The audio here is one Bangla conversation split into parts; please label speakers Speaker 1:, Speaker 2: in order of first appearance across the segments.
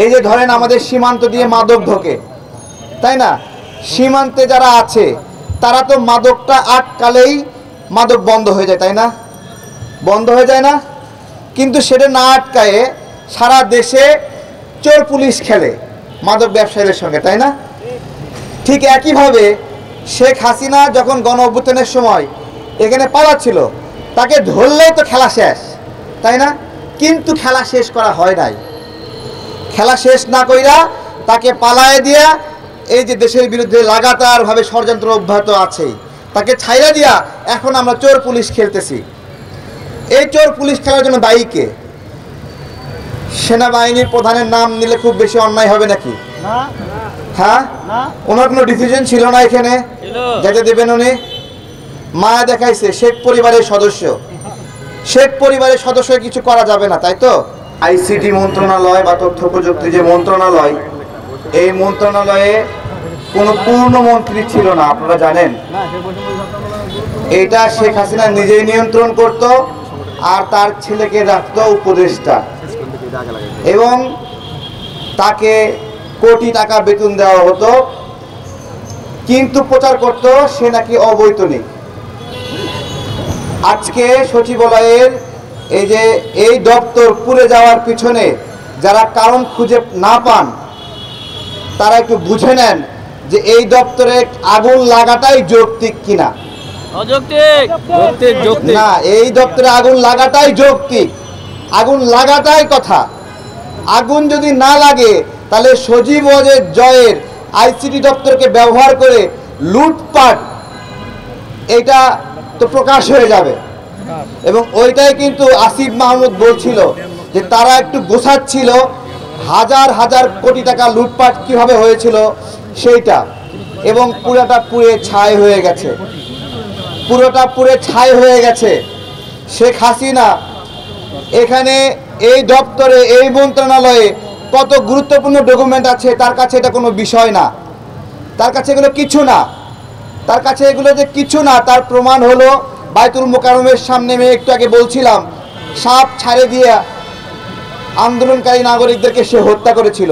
Speaker 1: এই যে ধরেন আমাদের সীমান্ত দিয়ে মাদক ঢোকে, তাই না? সীমান্তে যারা আছে তারা তো মাদকটা আটকালেই মাদক বন্ধ হয়ে যায়, তাই না? বন্ধ হয়ে যায় না? কিন্তু সেটা না আটকায়ে সারা দেশে চোর পুলিশ খেলে মাদক ব্যবসায়ীদের সঙ্গে, তাই না? ঠিক একইভাবে শেখ হাসিনা যখন গণ অভ্যুত্থানের সময় এখানে পালাচ্ছিল, তাকে ধরলেই তো খেলা শেষ, তাই না? কিন্তু খেলা শেষ করা হয় নাই। খেলা শেষ না কইরা তাকে পালায় দিয়া এই যে দেশের বিরুদ্ধে লাগাতারভাবে ষড়যন্ত্র অব্যাহত আছে, তাকে ছাইরা দিয়া এখন আমরা চোর পুলিশ খেলতেছি। এই চোর পুলিশ খেলার জন্য দায়ী কে? সেনাবাহিনীর প্রধানের নাম নিলে খুব বেশি অন্যায় হবে নাকি? হ্যাঁ, ওনার কোনো ডিসিশন ছিল না এখানে যেতে দেবেন উনি? মায়া দেখাইছে শেখ পরিবারের সদস্য, শেখ পরিবারের সদস্য কিছু করা যাবে না, তাই তো? আইসিটি মন্ত্রণালয় বা তথ্য প্রযুক্তি যে মন্ত্রণালয়, এই মন্ত্রণালয়ে কোনো পূর্ণ মন্ত্রী ছিল না, আপনারা জানেন। এটা শেখ হাসিনা নিজেই নিয়ন্ত্রণ করত আর তার ছেলেকে রাখত উপদেষ্টা, এবং তাকে কোটি টাকা বেতন দেওয়া হতো, কিন্তু প্রচার করত সে নাকি অবৈতনিক। আজকে সচিবালয়ের এই দপ্তর পুড়ে যাওয়ার পিছনে যারা কারণ খুঁজে না পান তারা একটু বুঝে নেন যে এই দপ্তরে আগুন লাগাটাই যৌক্তিক কিনা। না, এই দপ্তরে আগুন লাগাটাই যৌক্তিক, আগুন লাগাটাই কথা। আগুন যদি না লাগে তাহলে সজীব জয়ের আইসিটি দপ্তরকে ব্যবহার করে লুটপাট এটা তো প্রকাশ হয়ে যাবে। এবং ওইটাই কিন্তু আসিফ মাহমুদ বলছিল যে তারা একটু গোছাচ্ছিল হাজার হাজার কোটি টাকা লুটপাট কিভাবে হয়েছিল সেইটা, এবং পুরোটা পুড়ে ছাই হয়ে গেছে, পুরোটা পুড়ে ছাই হয়ে গেছে। শেখ হাসিনা এখানে এই দপ্তরে এই মন্ত্রণালয়ে কত গুরুত্বপূর্ণ ডকুমেন্ট আছে তার কাছে এটা কোনো বিষয় না, তার কাছে এগুলো কিছু না, তার কাছে এগুলো যে কিছু না তার প্রমাণ হলো বাইতুল মোকাররমের সামনে আমি একটু আগে বলছিলাম সাপ ছাড়ে দিয়ে আন্দোলনকারী নাগরিকদেরকে সে হত্যা করেছিল,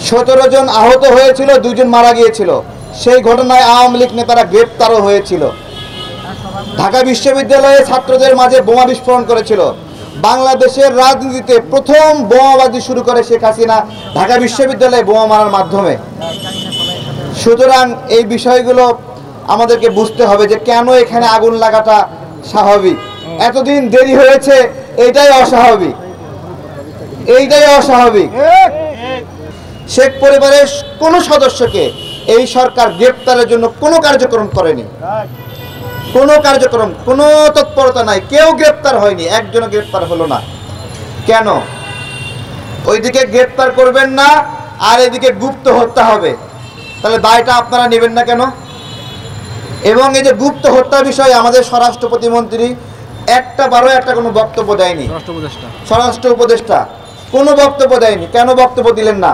Speaker 1: 17 জন আহত হয়েছিল, 2 জন মারা গিয়েছিল। সেই ঘটনায় আওয়ামী লীগ নেতারা গ্রেপ্তারও হয়েছিল। ঢাকা বিশ্ববিদ্যালয়ে ছাত্রদের মাঝে বোমা বিস্ফোরণ করেছিল। বাংলাদেশের রাজনীতিতে প্রথম বোমাবাজি শুরু করে শেখ হাসিনা ঢাকা বিশ্ববিদ্যালয়ে বোমা মারার মাধ্যমে। সুতরাং এই বিষয়গুলো আমাদেরকে বুঝতে হবে যে কেন এখানে আগুন লাগাটা স্বাভাবিক, এতদিন দেরি হয়েছে এইটাই অস্বাভাবিক, এইটাই অস্বাভাবিক। শেখ পরিবারের কোনো সদস্যকে এই সরকার গ্রেপ্তারের জন্য কোনো কার্যক্রম করেনি, কোনো কার্যক্রম, কোনো তৎপরতা নাই, কেউ গ্রেপ্তার হয়নি, একজনও গ্রেপ্তার হলো না। কেন? ওইদিকে গ্রেপ্তার করবেন না আর এদিকে গুপ্ত হত্যা হবে, তাহলে দায়টা আপনারা নেবেন না কেন? এবং এই যে গুপ্ত হত্যা বিষয়ে আমাদের স্বরাষ্ট্র প্রতিমন্ত্রী একটা কোনো বক্তব্য দেয়নি, স্বরাষ্ট্র উপদেষ্টা কোনো বক্তব্য দেয়নি। কেন বক্তব্য দিলেন না?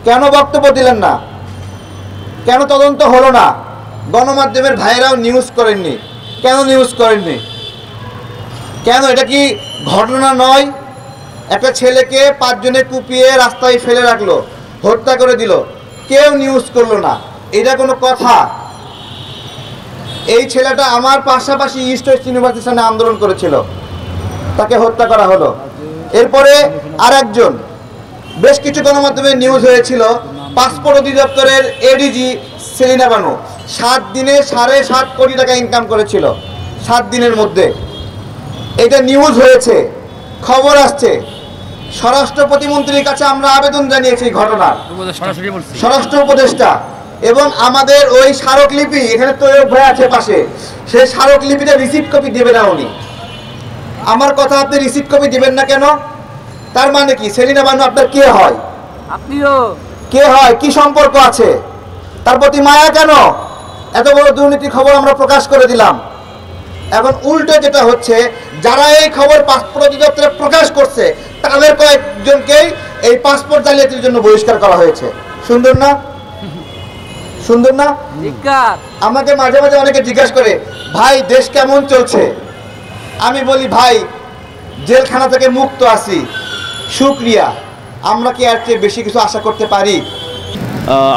Speaker 1: কেন বক্তব্য দিলেন না? কেন তদন্ত হলো না? গণমাধ্যমের ভাইরাও নিউজ করেননি, কেন নিউজ করেননি? কেন? এটা কি ঘটনা নয়? একটা ছেলেকে 5 জনে কুপিয়ে রাস্তায় ফেলে রাখলো, হত্যা করে দিল, কেউ নিউজ করলো না, এটা কোনো কথা? এই ছেলেটা আমার পাশাপাশি ইস্ট ওয়েস্ট ইউনিভার্সিটির সামনে আন্দোলন করেছিল, তাকে হত্যা করা হলো। এরপরে আর একজন, বেশ কিছু গণমাধ্যমে নিউজ হয়েছিল পাসপোর্ট অধিদপ্তরের এডিজি সেলিনা বানু 7 দিনে 7.5 কোটি টাকা ইনকাম করেছিল, 7 দিনের মধ্যে। এটা নিউজ হয়েছে, খবর আসছে। স্বরাষ্ট্র প্রতিমন্ত্রীর কাছে আমরা আবেদন জানিয়েছি ঘটনার, স্বরাষ্ট্র উপদেষ্টা, এবং আমাদের ওই স্মারকলিপি এখানে তৈরি হয়ে আছে পাশে, সেই স্মারকলিপিতে রিসিপ্ট কপি দেবে না উনি। আমার কথা, আপনি রিসিপ্ট কপি দিবেন না কেন? তার মানে কি সেলিনা বানু আপনার কে হয়? আপনিও কে হয়? কি সম্পর্ক আছে? তার প্রতি মায়া কেন? এত বড় দুর্নীতির খবর আমরা প্রকাশ করে দিলাম। এখন উল্টো যেটা হচ্ছে, যারা এই খবর পাসপোর্ট অধিদপ্তরে প্রকাশ করছে তাদের কয়েকজনকেই এই পাসপোর্ট জালিয়াতির জন্য বহিষ্কার করা হয়েছে। সুন্দর না? সুন্দর না? আমাকে মাঝে মাঝে অনেকে জিজ্ঞাসা করে, ভাই দেশ কেমন চলছে? আমি বলি, ভাই জেলখানা থেকে মুক্ত আছি, শুকরিয়া। আমরা কি এর চেয়ে বেশি কিছু আশা করতে পারি?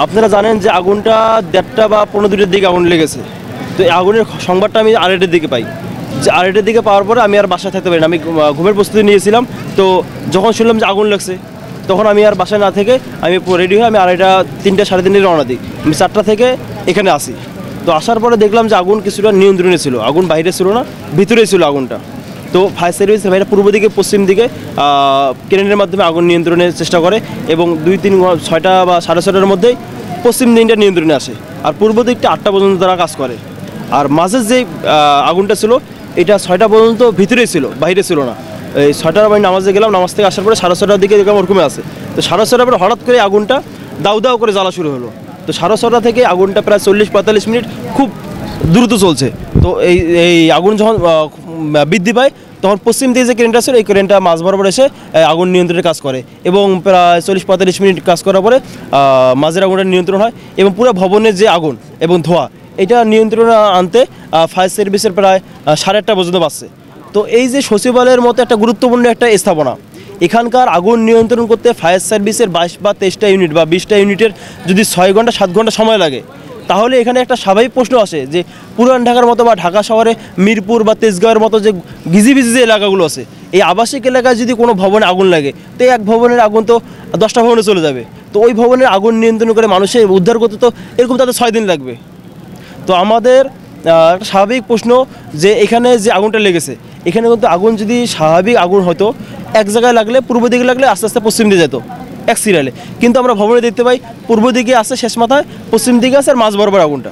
Speaker 2: আপনারা জানেন যে আগুনটা 1:30 বা 1:45-এর দিকে আগুন লেগেছে। তো এই আগুনের সংবাদটা আমি 2:30-এর দিকে পাই। যে 2:30-এর দিকে পাওয়ার পরে আমি আর বাসায় থাকতে পারি না, আমি ঘুমের প্রস্তুতি নিয়েছিলাম। তো যখন শুনলাম যে আগুন লাগছে, তখন আমি আর বাসায় না থেকে আমি রেডি হয়ে আমি 2:30, 3টা, 3:30 রওনা দিই। আমি 4টা থেকে এখানে আসি। তো আসার পরে দেখলাম যে আগুন কিছুটা নিয়ন্ত্রণে ছিল, আগুন বাইরে ছিল না, ভিতরেই ছিল আগুনটা। তো ফায়ার সার্ভিসের ভাইরা পূর্ব দিকে পশ্চিম দিকে ক্রেনের মাধ্যমে আগুন নিয়ন্ত্রণের চেষ্টা করে এবং 2-3 6টা বা 6:30-এর মধ্যেই পশ্চিম দিকটা নিয়ন্ত্রণে আসে, আর পূর্ব দিকটা 8টা পর্যন্ত তারা কাজ করে। আর মাঝের যে আগুনটা ছিল এটা 6টা পর্যন্ত ভিতরেই ছিল, বাইরে ছিল না। এই 6টার আমি নামাজে গেলাম, নামাজ থেকে আসার পরে 6:30-টার দিকে দেখলাম ওরকমে আছে। তো 6:30-টার পরে হঠাৎ করে আগুনটা দাউ দাউ করে জ্বালা শুরু হলো। তো 6:30 থেকে আগুনটা প্রায় 40-45 মিনিট খুব দ্রুত চলছে। তো এই আগুন যখন বৃদ্ধি পায়, তখন পশ্চিম দিকে যে ক্রেনটা ছিল এই ক্রেনটা মাঝ বরাবর এসে আগুন নিয়ন্ত্রণের কাজ করে এবং প্রায় 40-45 মিনিট কাজ করার পরে মাঝের আগুনটা নিয়ন্ত্রণ হয় এবং পুরো ভবনের যে আগুন এবং ধোঁয়া এটা নিয়ন্ত্রণে আনতে ফায়ার সার্ভিসের প্রায় 8:30 পর্যন্ত বাজছে। তো এই যে সচিবালয়ের মতো একটা গুরুত্বপূর্ণ একটা স্থাপনা, এখানকার আগুন নিয়ন্ত্রণ করতে ফায়ার সার্ভিসের 22 বা 23টা ইউনিট বা 20টা ইউনিটের যদি 6 ঘন্টা 7 ঘন্টা সময় লাগে, তাহলে এখানে একটা স্বাভাবিক প্রশ্ন আসে যে পুরান ঢাকার মতো বা ঢাকা শহরে মিরপুর বা তেজগাঁওয়ের মতো যে গিজিবিজি যে এলাকাগুলো আছে, এই আবাসিক এলাকায় যদি কোনো ভবনে আগুন লাগে, তো এক ভবনের আগুন তো 10টা ভবনে চলে যাবে। তো ওই ভবনের আগুন নিয়ন্ত্রণ করে মানুষের উদ্ধার করতে তো এরকম তাদের 6 দিন লাগবে। তো আমাদের একটা স্বাভাবিক প্রশ্ন যে এখানে যে আগুনটা লেগেছে, এখানে কিন্তু আগুন যদি স্বাভাবিক আগুন হতো এক জায়গায় লাগলে, পূর্ব দিকে লাগলে আস্তে আস্তে পশ্চিম দিকে যেত এক সিরিয়ালে, কিন্তু আমরা ভবনে দেখতে পাই পূর্ব দিকে আসছে শেষ মাথায়, পশ্চিম দিকে আছে আর মাঝ বরাবর আগুনটা।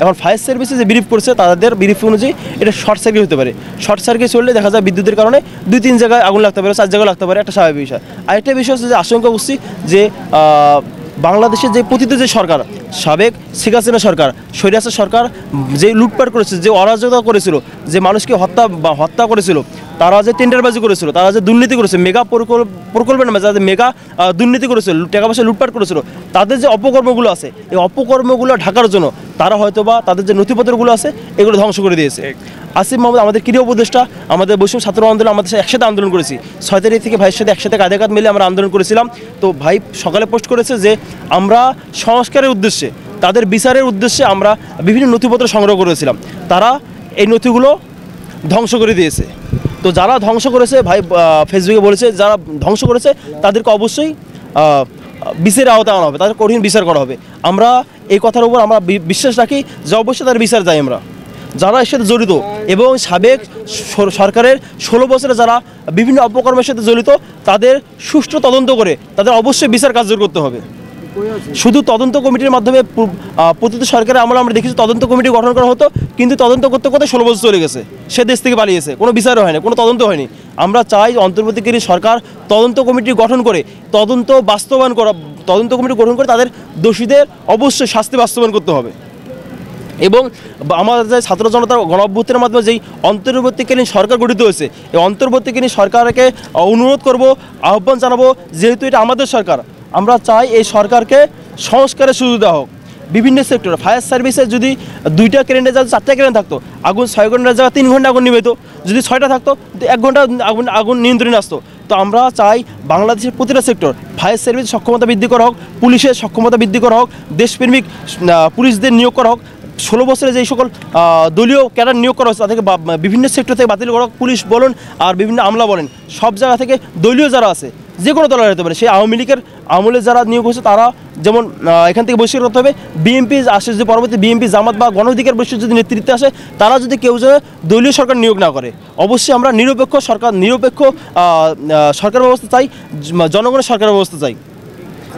Speaker 2: এখন ফায়ার সার্ভিসে যে ব্রিফ করছে তাদের ব্রিফ অনুযায়ী এটা শর্ট সার্কিট হতে পারে। শর্ট সার্কিট চললে দেখা যায় বিদ্যুতের কারণে 2-3 জায়গায় আগুন লাগতে পারে, 4 জায়গায় লাগতে পারে, একটা স্বাভাবিক বিষয়। আরেকটা বিষয় হচ্ছে যে আশঙ্কা করছি যে বাংলাদেশের যে পতিত যে সরকার, সাবেক শেখ হাসিনা সরকার, স্বৈরাচার সরকার যে লুটপাট করেছে, যে অরাজকতা করেছিল, যে মানুষকে হত্যা করেছিল, তারা যে টেন্ডারবাজি করেছিল, তারা যে দুর্নীতি করেছে, মেগা প্রকল্পের নামে যারা মেগা দুর্নীতি করেছিল, টাকা পয়সা লুটপাট করেছিল, তাদের যে অপকর্মগুলো আছে, এই অপকর্মগুলো ঢাকার জন্য তারা হয়তোবা তাদের যে নথিপত্রগুলো আছে এগুলো ধ্বংস করে দিয়েছে। আসিফ মাহমুদ আমাদের ক্রীড়া উপদেষ্টা, আমাদের বৈষম্য ছাত্র আন্দোলন, আমাদের সাথে একসাথে আন্দোলন করেছি। 6 তারিখ থেকে ভাইয়ের সাথে একসাথে কাঁধে কাঁধ মিলে আমরা আন্দোলন করেছিলাম। তো ভাই সকালে পোস্ট করেছে যে আমরা সংস্কারের উদ্দেশ্যে, তাদের বিচারের উদ্দেশ্যে আমরা বিভিন্ন নথিপত্র সংগ্রহ করেছিলাম, তারা এই নথিগুলো ধ্বংস করে দিয়েছে। তো যারা ধ্বংস করেছে, ভাই ফেসবুকে বলেছে যারা ধ্বংস করেছে তাদেরকে অবশ্যই বিচারের আওতায় আনা হবে, তাদের কঠিন বিচার করা হবে। আমরা এই কথার উপর আমরা বিশ্বাস রাখি যে অবশ্যই তার বিচার চাই আমরা, যারা এর সাথে জড়িত এবং সাবেক সরকারের 16 বছরে যারা বিভিন্ন অপকর্মের সাথে জড়িত, তাদের সুষ্ঠু তদন্ত করে তাদের অবশ্যই বিচার কার্যকর করতে হবে। শুধু তদন্ত কমিটির মাধ্যমে প্রতিটি সরকারের আমলে আমরা দেখেছি তদন্ত কমিটি গঠন করা হতো, কিন্তু তদন্ত করতে করতে 16 বছর চলে গেছে, সে দেশ থেকে পালিয়েছে, কোনো বিচারও হয়নি, কোনো তদন্ত হয়নি। আমরা চাই অন্তর্বর্তীকালীন সরকার তদন্ত কমিটি গঠন করে তদন্ত কমিটি গঠন করে তাদের দোষীদের অবশ্যই শাস্তি বাস্তবায়ন করতে হবে। এবং আমাদের যে ছাত্র জনতার গণ অভ্যুত্থানের মাধ্যমে যেই অন্তর্বর্তীকালীন সরকার গঠিত হয়েছে, এই অন্তর্বর্তীকালীন সরকারকে অনুরোধ করব, আহ্বান জানাবো, যেহেতু এটা আমাদের সরকার, আমরা চাই এই সরকারকে সংস্কারের সুযোগ দেওয়া হোক। বিভিন্ন সেক্টরে ফায়ার সার্ভিসে যদি 2টা ক্রেনের জায়গায় 4টা ক্রেন থাকতো, আগুন 6 ঘন্টার জায়গায় 3 ঘন্টা আগুন নিভেতো, যদি 6টা থাকতো 1 ঘন্টা আগুন নিয়ন্ত্রণে আসতো। তো আমরা চাই বাংলাদেশের প্রতিটা সেক্টর ফায়ার সার্ভিস সক্ষমতা বৃদ্ধি করা হোক, পুলিশের সক্ষমতা বৃদ্ধি করা হোক, দেশপ্রেমিক পুলিশদের নিয়োগ করা হোক। 16 বছরে যেই সকল দলীয় ক্যাডার নিয়োগ করা হচ্ছে তাদেরকে বিভিন্ন সেক্টর থেকে বাতিল করা হোক, পুলিশ বলেন আর বিভিন্ন আমলা বলেন, সব জায়গা থেকে দলীয় যারা আছে যে কোনো দলের হতে পারে, সেই আওয়ামী লীগের আমলে যারা নিয়োগ হচ্ছে তারা যেমন এখান থেকে বহিষ্কার করতে হবে। বিএনপি আসে, যদি পরবর্তী বিএনপি জামাত বা গণ অধিকার পরিষদ যদি নেতৃত্বে আসে, তারা যদি কেউ যেন দলীয় সরকার নিয়োগ না করে, অবশ্যই আমরা নিরপেক্ষ সরকার ব্যবস্থা চাই, জনগণের সরকার ব্যবস্থা চাই।